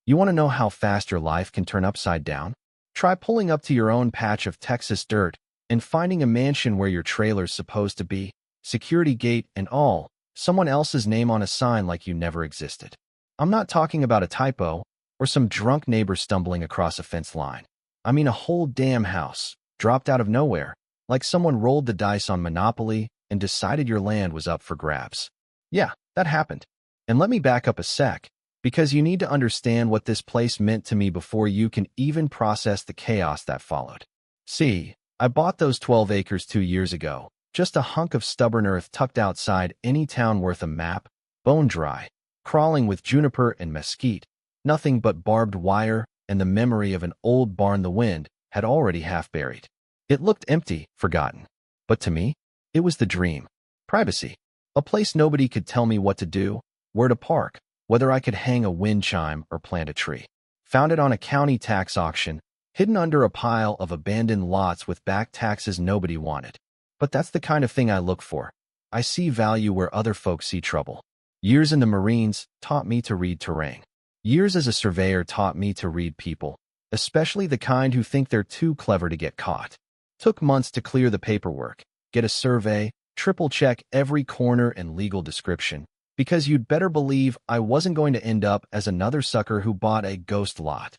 You want to know how fast your life can turn upside down? Try pulling up to your own patch of Texas dirt and finding a mansion where your trailer's supposed to be, security gate and all, someone else's name on a sign like you never existed. I'm not talking about a typo or some drunk neighbor stumbling across a fence line. I mean a whole damn house, dropped out of nowhere, like someone rolled the dice on Monopoly and decided your land was up for grabs. Yeah, that happened. And let me back up a sec, because you need to understand what this place meant to me before you can even process the chaos that followed. See, I bought those 12 acres 2 years ago, just a hunk of stubborn earth tucked outside any town worth a map, bone dry, crawling with juniper and mesquite, nothing but barbed wire and the memory of an old barn the wind had already half buried. It looked empty, forgotten. But to me, it was the dream. Privacy. A place nobody could tell me what to do, where to park, whether I could hang a wind chime or plant a tree. Found it on a county tax auction, hidden under a pile of abandoned lots with back taxes nobody wanted. But that's the kind of thing I look for. I see value where other folks see trouble. Years in the Marines taught me to read terrain. Years as a surveyor taught me to read people, especially the kind who think they're too clever to get caught. Took months to clear the paperwork, get a survey, triple-check every corner and legal description, because you'd better believe I wasn't going to end up as another sucker who bought a ghost lot.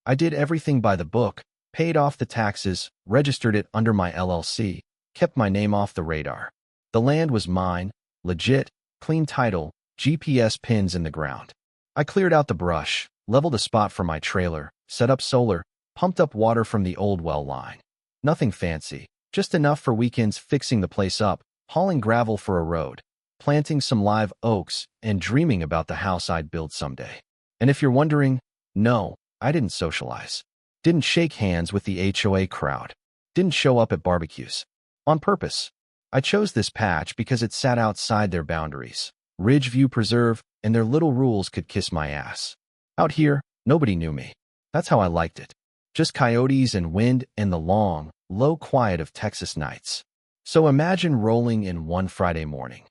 I did everything by the book, paid off the taxes, registered it under my LLC, kept my name off the radar. The land was mine, legit, clean title, GPS pins in the ground. I cleared out the brush, leveled a spot for my trailer, set up solar, pumped up water from the old well line. Nothing fancy, just enough for weekends fixing the place up, hauling gravel for a road, planting some live oaks, and dreaming about the house I'd build someday. And if you're wondering, no, I didn't socialize. Didn't shake hands with the HOA crowd. Didn't show up at barbecues. On purpose. I chose this patch because it sat outside their boundaries. Ridgeview Preserve and their little rules could kiss my ass. Out here, nobody knew me. That's how I liked it. Just coyotes and wind and the long, low quiet of Texas nights. So imagine rolling in one Friday morning,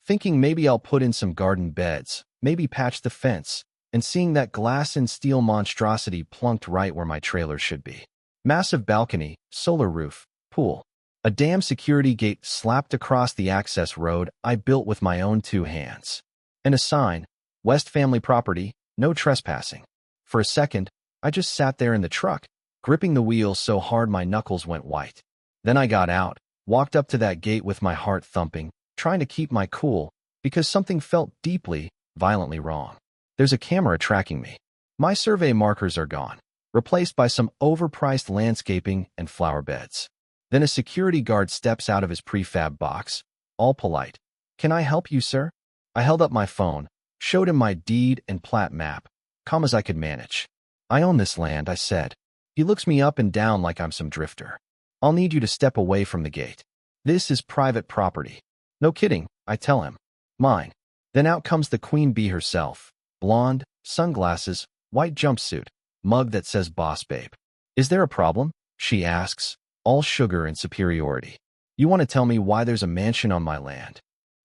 thinking maybe I'll put in some garden beds, maybe patch the fence, and seeing that glass and steel monstrosity plunked right where my trailer should be. Massive balcony, solar roof, pool. A damn security gate slapped across the access road I built with my own 2 hands. And a sign, West Family Property, no trespassing. For a second, I just sat there in the truck, gripping the wheel so hard my knuckles went white. Then I got out, walked up to that gate with my heart thumping, trying to keep my cool, because something felt deeply, violently wrong. There's a camera tracking me. My survey markers are gone, replaced by some overpriced landscaping and flower beds. Then a security guard steps out of his prefab box, all polite. "Can I help you, sir?" I held up my phone, showed him my deed and plat map, calm as I could manage. "I own this land," I said. He looks me up and down like I'm some drifter. "I'll need you to step away from the gate. This is private property." "No kidding," I tell him. "Mine." Then out comes the queen bee herself. Blonde, sunglasses, white jumpsuit, mug that says Boss Babe. "Is there a problem?" she asks, all sugar and superiority. "You want to tell me why there's a mansion on my land?"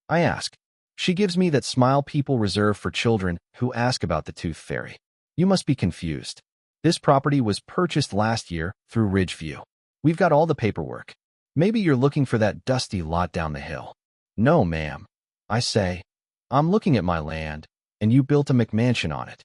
I ask. She gives me that smile people reserve for children who ask about the tooth fairy. "You must be confused. This property was purchased last year through Ridgeview. We've got all the paperwork. Maybe you're looking for that dusty lot down the hill." "No, ma'am," I say. "I'm looking at my land, and you built a McMansion on it."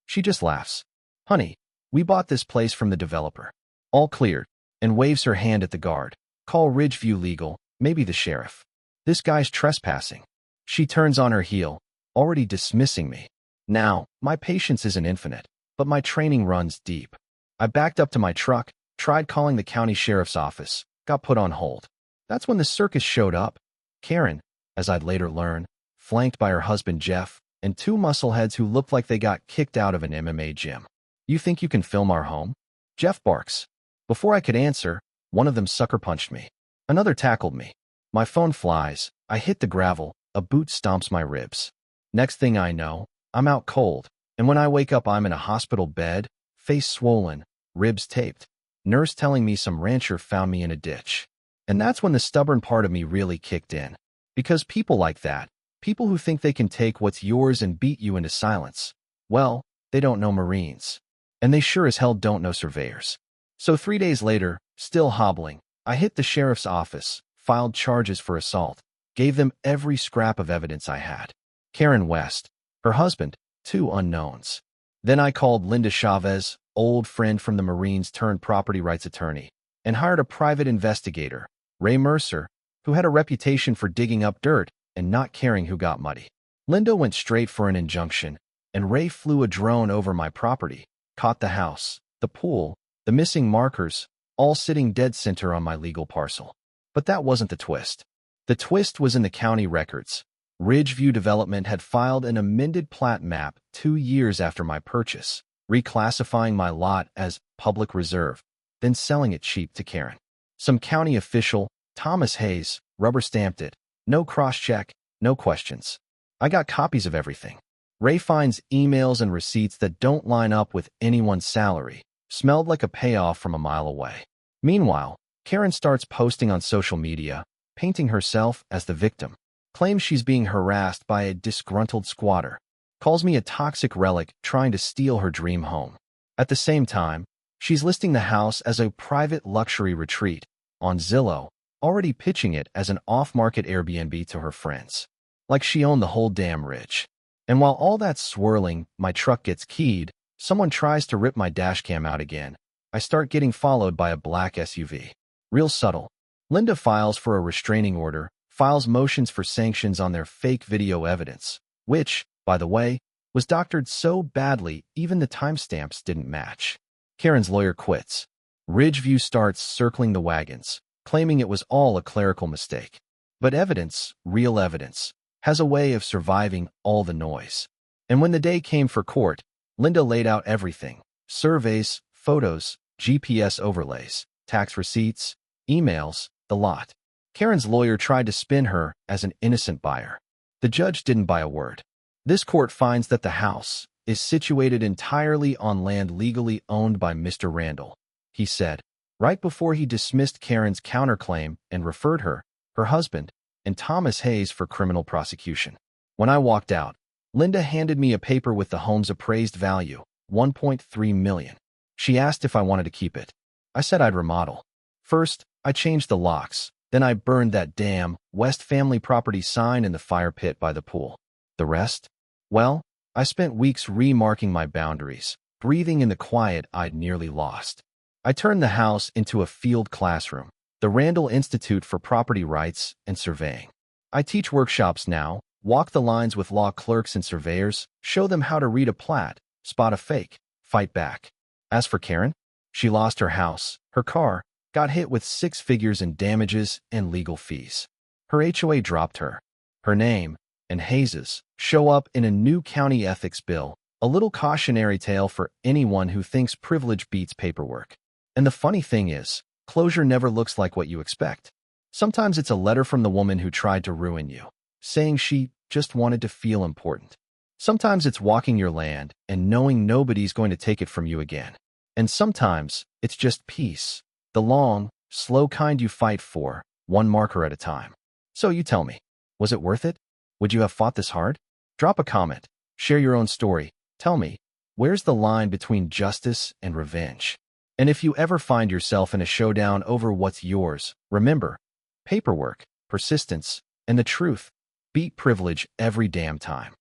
She just laughs. "Honey, we bought this place from the developer. All cleared," and waves her hand at the guard. "Call Ridgeview Legal, maybe the sheriff. This guy's trespassing." She turns on her heel, already dismissing me. Now, my patience isn't infinite, but my training runs deep. I backed up to my truck, tried calling the county sheriff's office, got put on hold. That's when the circus showed up. Karen, as I'd later learn, flanked by her husband Jeff, and 2 muscleheads who looked like they got kicked out of an MMA gym. "You think you can film our home?" Jeff barks. Before I could answer, one of them sucker punched me. Another tackled me. My phone flies. I hit the gravel. A boot stomps my ribs. Next thing I know, I'm out cold, and when I wake up I'm in a hospital bed, face swollen, ribs taped. Nurse telling me some rancher found me in a ditch. And that's when the stubborn part of me really kicked in. Because people like that, people who think they can take what's yours and beat you into silence, well, they don't know Marines. And they sure as hell don't know surveyors. So 3 days later, still hobbling, I hit the sheriff's office, filed charges for assault, gave them every scrap of evidence I had. Karen West, her husband, 2 unknowns. Then I called Linda Chavez, old friend from the Marines turned property rights attorney, and hired a private investigator, Ray Mercer, who had a reputation for digging up dirt and not caring who got muddy. Linda went straight for an injunction, and Ray flew a drone over my property, caught the house, the pool, the missing markers, all sitting dead center on my legal parcel. But that wasn't the twist. The twist was in the county records. Ridgeview Development had filed an amended plat map 2 years after my purchase, reclassifying my lot as public reserve, then selling it cheap to Karen. Some county official, Thomas Hayes, rubber-stamped it. No cross-check, no questions. I got copies of everything. Ray finds emails and receipts that don't line up with anyone's salary. Smelled like a payoff from a mile away. Meanwhile, Karen starts posting on social media, painting herself as the victim. Claims she's being harassed by a disgruntled squatter. Calls me a toxic relic trying to steal her dream home. At the same time, she's listing the house as a private luxury retreat on Zillow, already pitching it as an off-market Airbnb to her friends. Like she owned the whole damn ridge. And while all that's swirling, my truck gets keyed, someone tries to rip my dashcam out again. I start getting followed by a black SUV. Real subtle. Linda files for a restraining order, files motions for sanctions on their fake video evidence, which, by the way, was doctored so badly even the timestamps didn't match. Karen's lawyer quits. Ridgeview starts circling the wagons, claiming it was all a clerical mistake. But evidence, real evidence, has a way of surviving all the noise. And when the day came for court, Linda laid out everything: surveys, photos, GPS overlays, tax receipts, emails, the lot. Karen's lawyer tried to spin her as an innocent buyer. The judge didn't buy a word. This court finds that the house is situated entirely on land legally owned by Mr. Randall, he said, right before he dismissed Karen's counterclaim and referred her, her husband, and Thomas Hayes for criminal prosecution. When I walked out, Linda handed me a paper with the home's appraised value, $1.3 million. She asked if I wanted to keep it. I said I'd remodel. First, I changed the locks. Then I burned that damn West Family Property sign in the fire pit by the pool. The rest? Well, I spent weeks remarking my boundaries, breathing in the quiet I'd nearly lost. I turned the house into a field classroom, the Randall Institute for Property Rights and Surveying. I teach workshops now, walk the lines with law clerks and surveyors, show them how to read a plat, spot a fake, fight back. As for Karen, she lost her house, her car, got hit with 6 figures in damages and legal fees. Her HOA dropped her. Her name, and Hayes's, show up in a new county ethics bill, a little cautionary tale for anyone who thinks privilege beats paperwork. And the funny thing is, closure never looks like what you expect. Sometimes it's a letter from the woman who tried to ruin you, saying she just wanted to feel important. Sometimes it's walking your land and knowing nobody's going to take it from you again. And sometimes it's just peace. The long, slow kind you fight for, one marker at a time. So you tell me, was it worth it? Would you have fought this hard? Drop a comment, share your own story. Tell me, where's the line between justice and revenge? And if you ever find yourself in a showdown over what's yours, remember, paperwork, persistence, and the truth beat privilege every damn time.